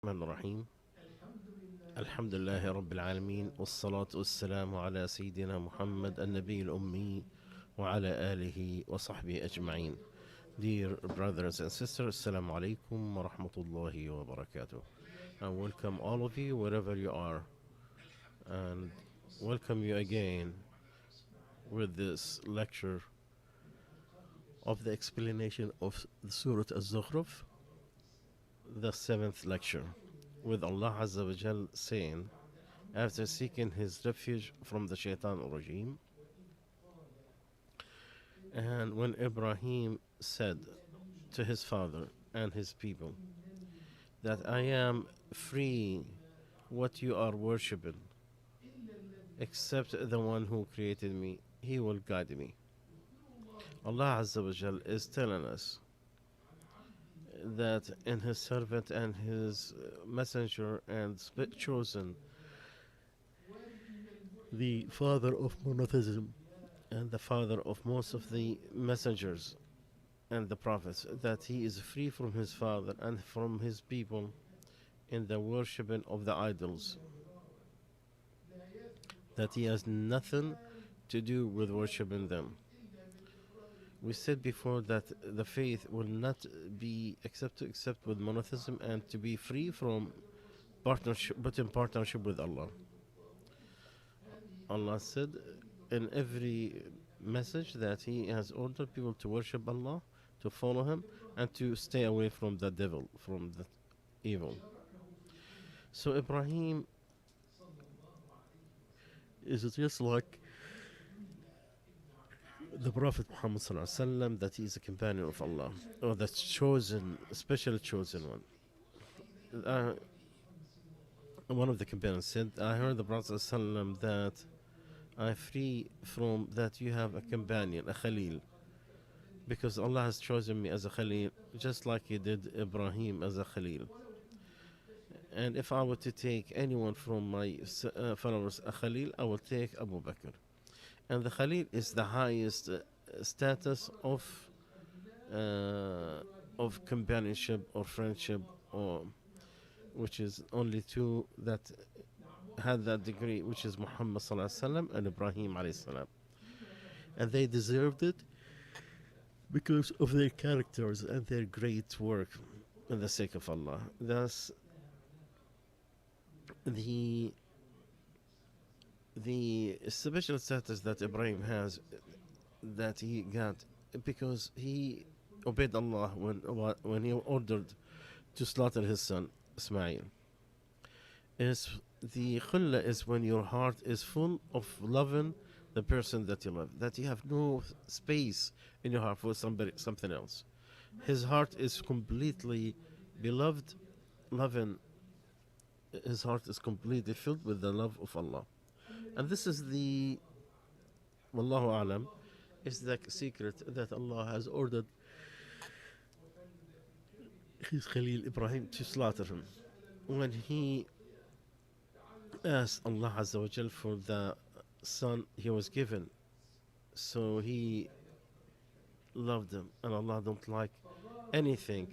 الرحمن الرحيم. الحمد لله رب العالمين والصلاة والسلام على سيدنا محمد النبي الأمي وعلى آله وصحبه أجمعين. Dear brothers and sisters, Assalamu alaikum wa rahmatullahi wa barakatuh. And welcome all of you wherever you are. And welcome you again with this lecture of the explanation of the Surah Al-Zokhrof, the 7th lecture, with Allah Azza wa Jal saying, after seeking his refuge from the Shaitan Rajim, and when Ibrahim said to his father and his people that I am free what you are worshipping, except the one who created me, he will guide me. Allah Azza wa Jal is telling us that in his servant and his messenger and chosen, the father of monotheism and the father of most of the messengers and the prophets, that he is free from his father and from his people in the worshipping of the idols, that he has nothing to do with worshipping them. We said before that the faith will not be accepted except with monotheism and to be free from partnership, but in partnership with Allah. Allah said in every message that he has ordered people to worship Allah, to follow him, and to stay away from the devil, from the evil. So Ibrahim is just like the Prophet Muhammad sallallahu alaihi wasallam, that he is a companion of Allah, or the chosen, special chosen one. One of the companions said, I heard the Prophet sallallahu alaihi wasallam that I free from that you have a companion, a Khalil, because Allah has chosen me as a Khalil, just like he did Ibrahim as a Khalil. And if I were to take anyone from my followers a Khalil, I will take Abu Bakr. And the Khalil is the highest status of companionship or friendship, or which is only two that had that degree, which is Muhammad sallallahu alaihi wasallam and Ibrahim alayhi salam. And they deserved it because of their characters and their great work in the sake of Allah. Thus, the special status that Ibrahim has, that he got because he obeyed Allah when he ordered to slaughter his son Ismail. Is the khulla is when your heart is full of loving the person that you love, that you have no space in your heart for something else. His heart is completely beloved, loving. His heart is completely filled with the love of Allah. And this is the, Wallahu Alam, is the secret that Allah has ordered his Khalil Ibrahim to slaughter him. When he asked Allah Azza wa Jal for the son he was given, so he loved him, and Allah don't like anything.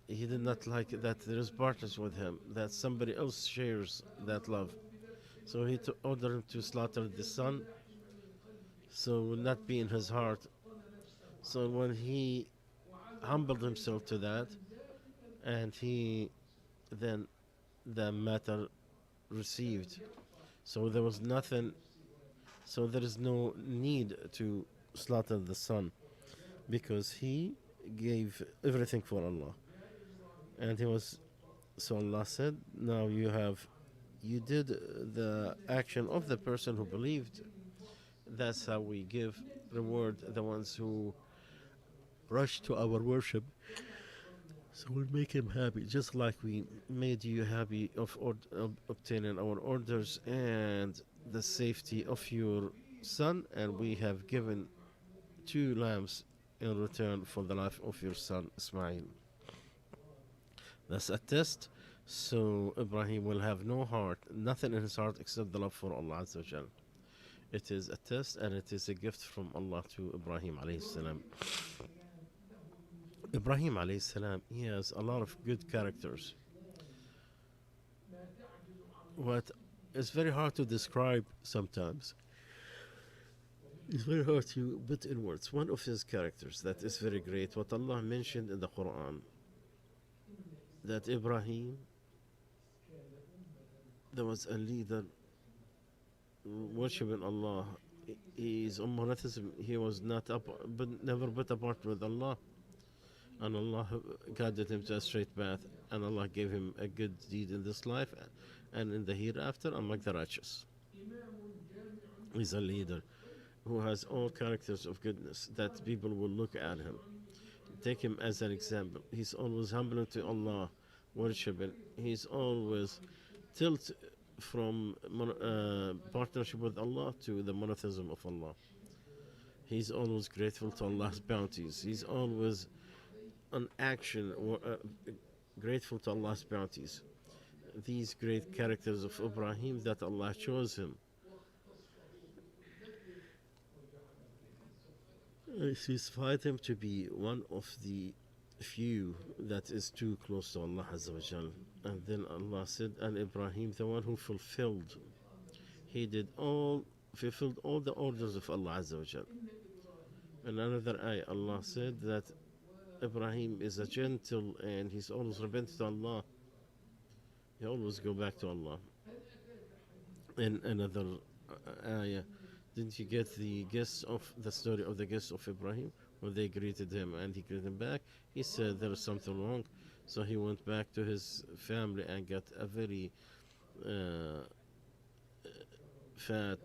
He did not like that there is partners with him, that somebody else shares that love. So he ordered him to slaughter the son, so will not be in his heart. So when he humbled himself to that, and he then the matter received. So there was nothing, so there is no need to slaughter the son, because he gave everything for Allah. And he was, so Allah said, now you did the action of the person who believed. That's how we give reward the ones who rush to our worship. So we'll make him happy, just like we made you happy of obtaining our orders and the safety of your son, and we have given 2 lambs in return for the life of your son Ismail. That's a test. So Ibrahim will have no heart, nothing in his heart except the love for Allah Azza wa Jal. It is a test, and it is a gift from Allah to Ibrahim alayhi salam. Ibrahim alayhi salam, he has a lot of good characters. What is very hard to describe sometimes. It's very hard to put in words. One of his characters that is very great, what Allah mentioned in the Quran, that Ibrahim, there was a leader worshiping Allah. His monotheism, he was not up, but never put apart with Allah, and Allah guided him to a straight path, and Allah gave him a good deed in this life and in the hereafter among the righteous. He's a leader who has all characters of goodness that people will look at him. Take him as an example. He's always humble to Allah, worshiping. He's always tilt from partnership with Allah to the monotheism of Allah. He's always grateful to Allah's bounties. He's always on action, grateful to Allah's bounties. These great characters of Ibrahim that Allah chose him. He's find him to be one of the few that is too close to Allah Azza wa Jal. And then Allah said, and Ibrahim, the one who fulfilled, he fulfilled all the orders of Allah Azza wa Jal. In another ayah, Allah said that Ibrahim is a gentle and he's always repentant to Allah. He always go back to Allah. In another ayah, didn't you get the story of the guests of Ibrahim when they greeted him and he greeted them back? He said there is something wrong, so he went back to his family and got a very fat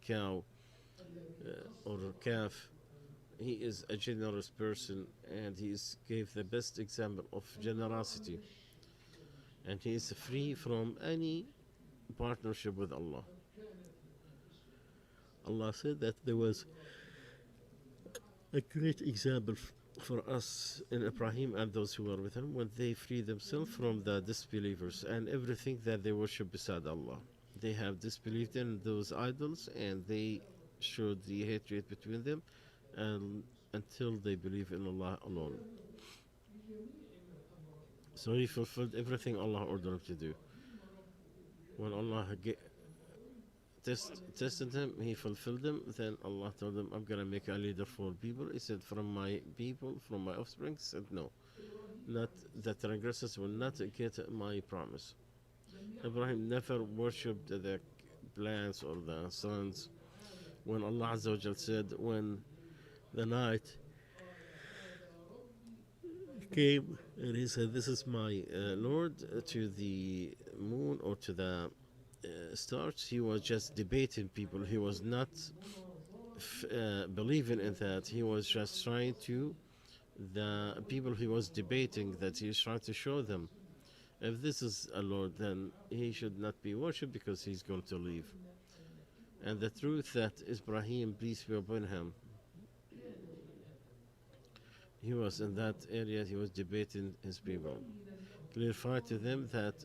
cow or calf. He is a generous person and he gave the best example of generosity, and he is free from any partnership with Allah. Allah said that there was a great example for us in Ibrahim and those who were with him when they freed themselves from the disbelievers and everything that they worship beside Allah. They have disbelieved in those idols and they showed the hatred between them and until they believe in Allah alone. So he fulfilled everything Allah ordered him to do. When Allah tested him, he fulfilled them. Then Allah told him, I'm going to make a leader for people. He said, from my people, from my offspring. He said, no, not the transgressors will not get my promise. Ibrahim never worshipped the plants or the suns. When Allah Azza wa Jal said, when the night came and he said, this is my Lord, to the moon or to the stars, he was just debating people. He was not believing in that. He was just trying to, the people he was debating, that he was trying to show them, if this is a Lord, then he should not be worshipped because he's going to leave. And the truth that Ibrahim, peace be upon him, he was in that area, he was debating his people, clarified to them that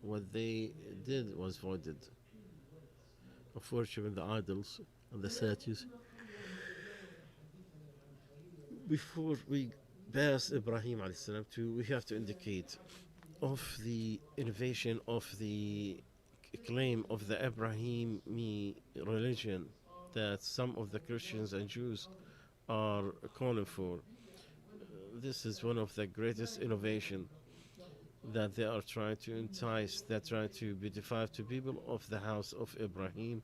what they did was voided of worshiping the idols and the statues. Before we pass Ibrahim alayhi salam to, we have to indicate of the innovation of the claim of the Ibrahimi religion that some of the Christians and Jews are calling for. This is one of the greatest innovation that they are trying to entice, that trying to beautify to people of the house of Ibrahim,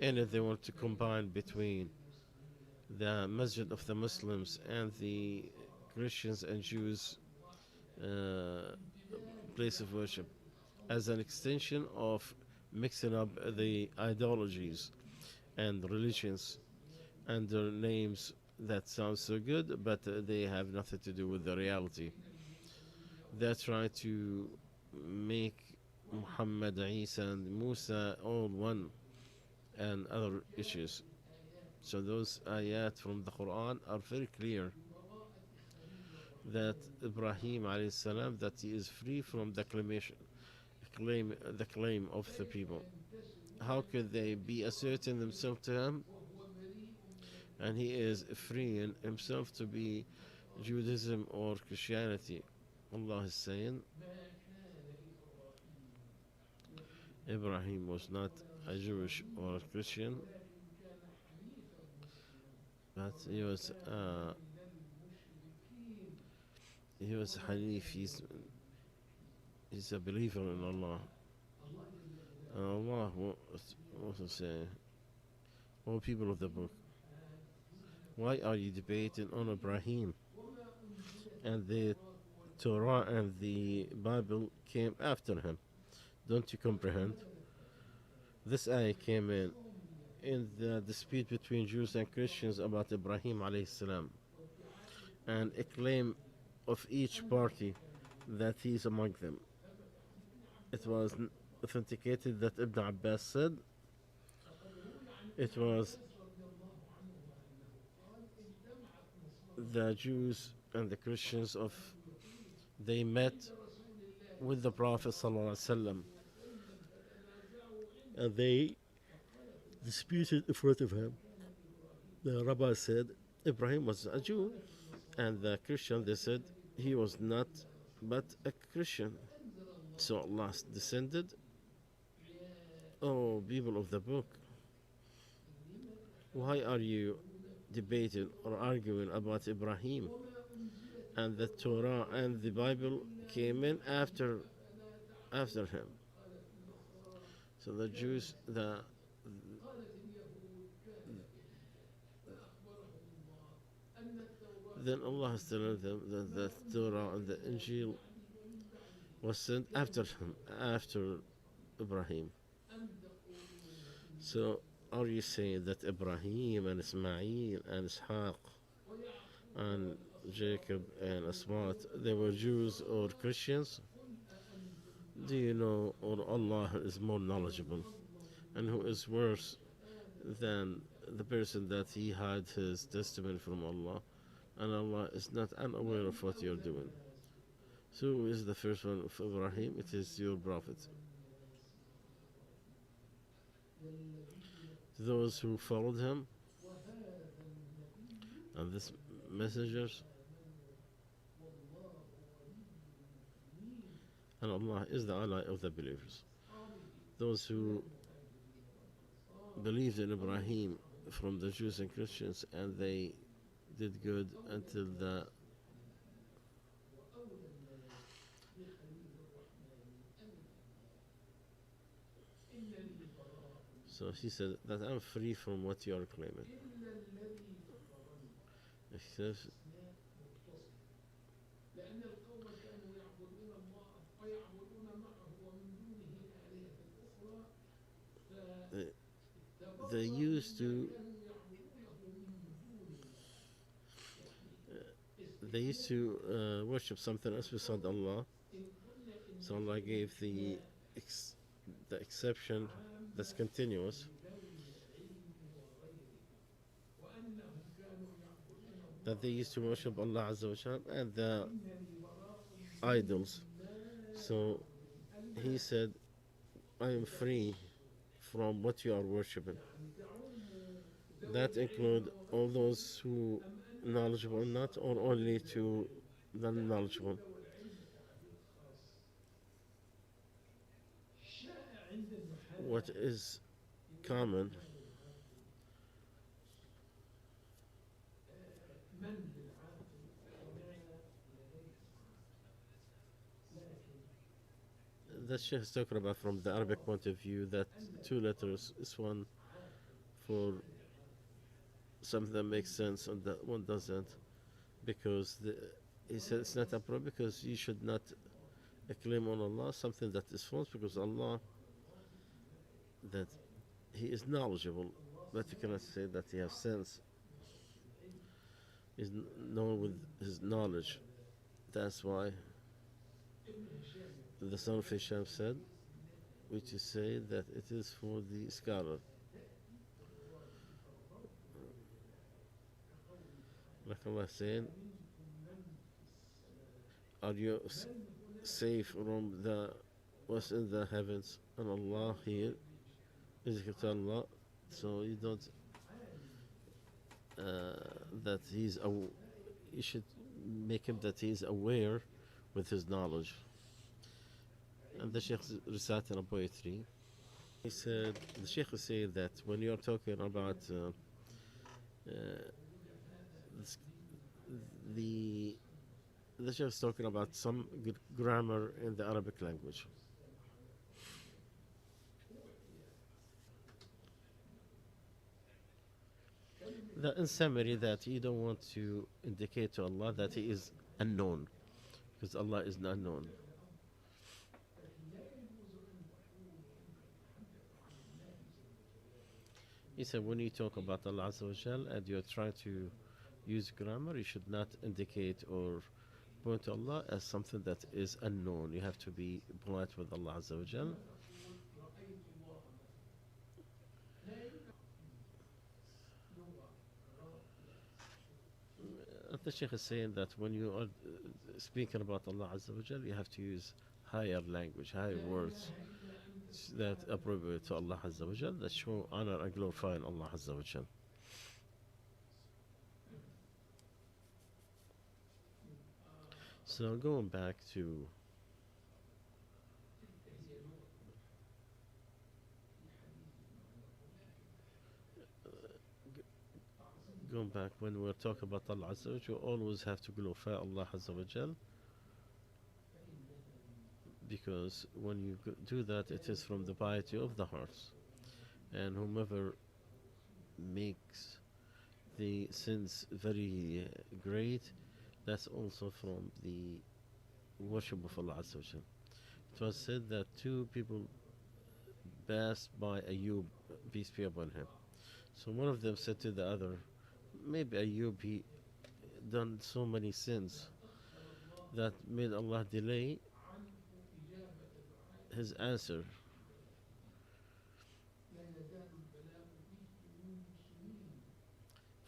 and if they want to combine between the masjid of the Muslims and the Christians and Jews place of worship as an extension of mixing up the ideologies and religions under names that sound so good, but they have nothing to do with the reality. They try to make Muhammad, Isa, and Musa all one, and other issues. So those ayat from the Quran are very clear that Ibrahim alayhi salam, that he is free from the claim of the people. How could they be asserting themselves to him? And he is freeing himself to be Judaism or Christianity. Allah is saying Ibrahim was not a Jewish or a Christian, but he was Hanif. He's a believer in Allah. And Allah what to say, all people of the book, why are you debating on Ibrahim? And the Torah and the Bible came after him. Don't you comprehend? This ayah came in the dispute between Jews and Christians about Ibrahim alayhi salam, and a claim of each party that he is among them. It was authenticated that Ibn Abbas said it was the Jews and the Christians they met with the Prophet Sallallahu Alaihi Wasallam, and they disputed in front of him. The rabbi said Ibrahim was a Jew, and the Christian they said he was not but a Christian. So Allah descended, oh people of the book, why are you debating or arguing about Ibrahim? And the Torah and the Bible came in after him. So the Jews, then Allah has told them that the Torah and the Injil was sent after him, after Ibrahim. So are you saying that Ibrahim and Ismail and Ishaq and Jacob and Asmat, they were Jews or Christians? Do you know, or Allah is more knowledgeable, and who is worse than the person that he had his testimony from Allah, and Allah is not unaware of what you're doing. So who is the first one of Ibrahim? It is your prophet. Those who followed him and these messengers, and Allah is the ally of the believers. Those who believed in Ibrahim from the Jews and Christians, and they did good until the so he said that I'm free from what you are claiming. Except they used to worship something else besides Allah. So Allah gave the exception that's continuous, that they used to worship Allah Azza wa Jal and the idols. So he said, I am free from what you are worshipping. That include all those who knowledgeable, not or only to the knowledgeable. What is common that Sheikh is talking about from the Arabic point of view, that two letters is one for something that makes sense and that one doesn't, because he said it's not a problem, because you should not claim on Allah something that is false, because Allah, that he is knowledgeable, but you cannot say that he has sense. He's known with his knowledge. That's why the son of Hisham said, which is say that it is for the scholar. Like Allah saying, are you safe from what's in the heavens? And Allah here is equal to Allah, so you don't that you should make him that he is aware with his knowledge. And the Sheikh recited a poetry. He said, the Sheikh was saying that when you're talking about uh, this, the the Sheikh is talking about some grammar in the Arabic language. That in summary, that you don't want to indicate to Allah that He is unknown, because Allah is not known. He said when you talk about Allah Azza wa Jal and you're trying to use grammar, you should not indicate or point to Allah as something that is unknown. You have to be polite with Allah Azza wa Jal. The Sheikh is saying that when you are speaking about Allah Azza wa Jal, you have to use higher language, higher words that appropriate to Allah Azza wa Jal, that show honor and glorifying Allah Azza wa Jal. So going back to when we're talking about Allah Azza wa Jal, you always have to glorify Allah Azza wa Jal, because when you do that, it is from the piety of the hearts. And whomever makes the sins very great, that's also from the worship of Allah Azza wa Jal. It was said that two people passed by Ayub, peace be upon him. So one of them said to the other, maybe Ayub, he done so many sins that made Allah delay his answer.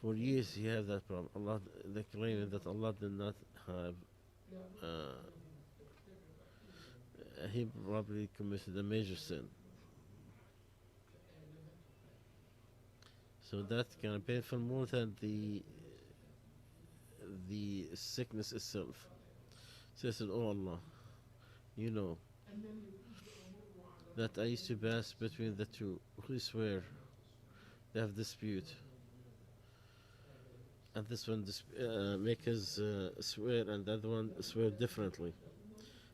For years he had that problem. Allah, they claim that Allah did not have. He probably committed a major sin. So that can be painful more than the sickness itself. So he said, "Oh Allah, you know that I used to pass between the two who swear they have dispute, and this one make his swear, and the other one swear differently.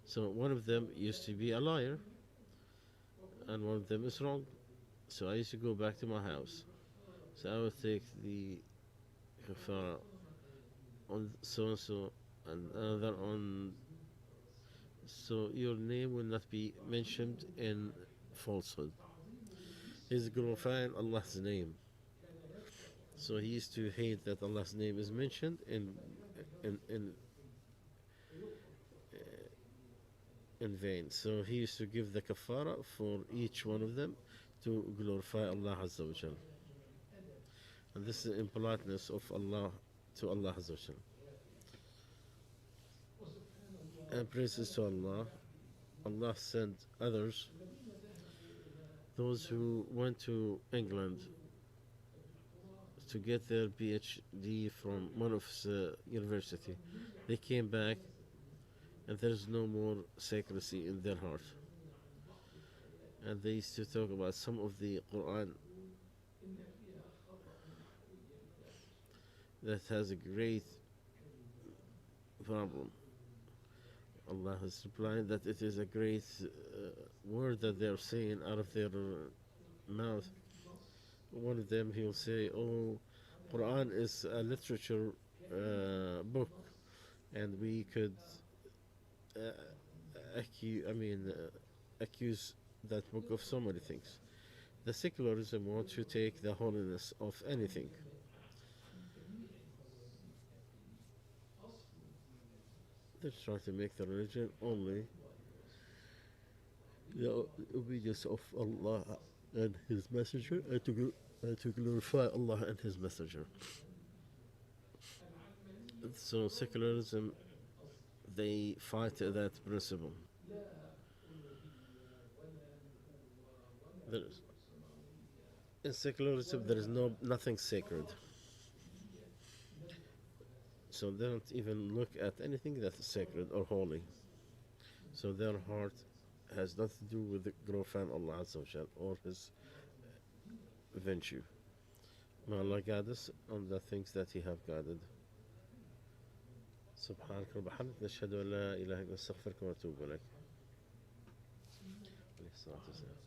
So one of them used to be a liar, and one of them is wrong. So I used to go back to my house. So I would take the kafara on so and so, and another on. So your name will not be mentioned in falsehood. He's glorifying Allah's name. So he used to hate that Allah's name is mentioned in in in vain. So he used to give the kafara for each one of them to glorify Allah Azza wa Jal. And this is in politeness of Allah to Allah Azza wa Jal. And praises to Allah. Allah sent others, those who went to England to get their PhD from one of the university. They came back and there's no more secrecy in their heart. And they used to talk about some of the Quran that has a great problem. Allah has replied that it is a great word that they're saying out of their mouth. One of them, he'll say, "Oh, Quran is a literature book, and we could accuse that book of so many things." The secularism wants to take the holiness of anything. They're trying to make the religion only the obedience of Allah and His Messenger, and to glorify Allah and His Messenger. So secularism, they fight that principle. In secularism, there is nothing sacred. So they don't even look at anything that is sacred or holy. So their heart has nothing to do with the glorifying Allah Azza wa Jal or His virtue. May Allah guide us on the things that He have guided. سبحانك رب الحمد نشهد أن لا إله إلا أنت نستغفرك ونتوب إليك. عليه الصلاة والسلام.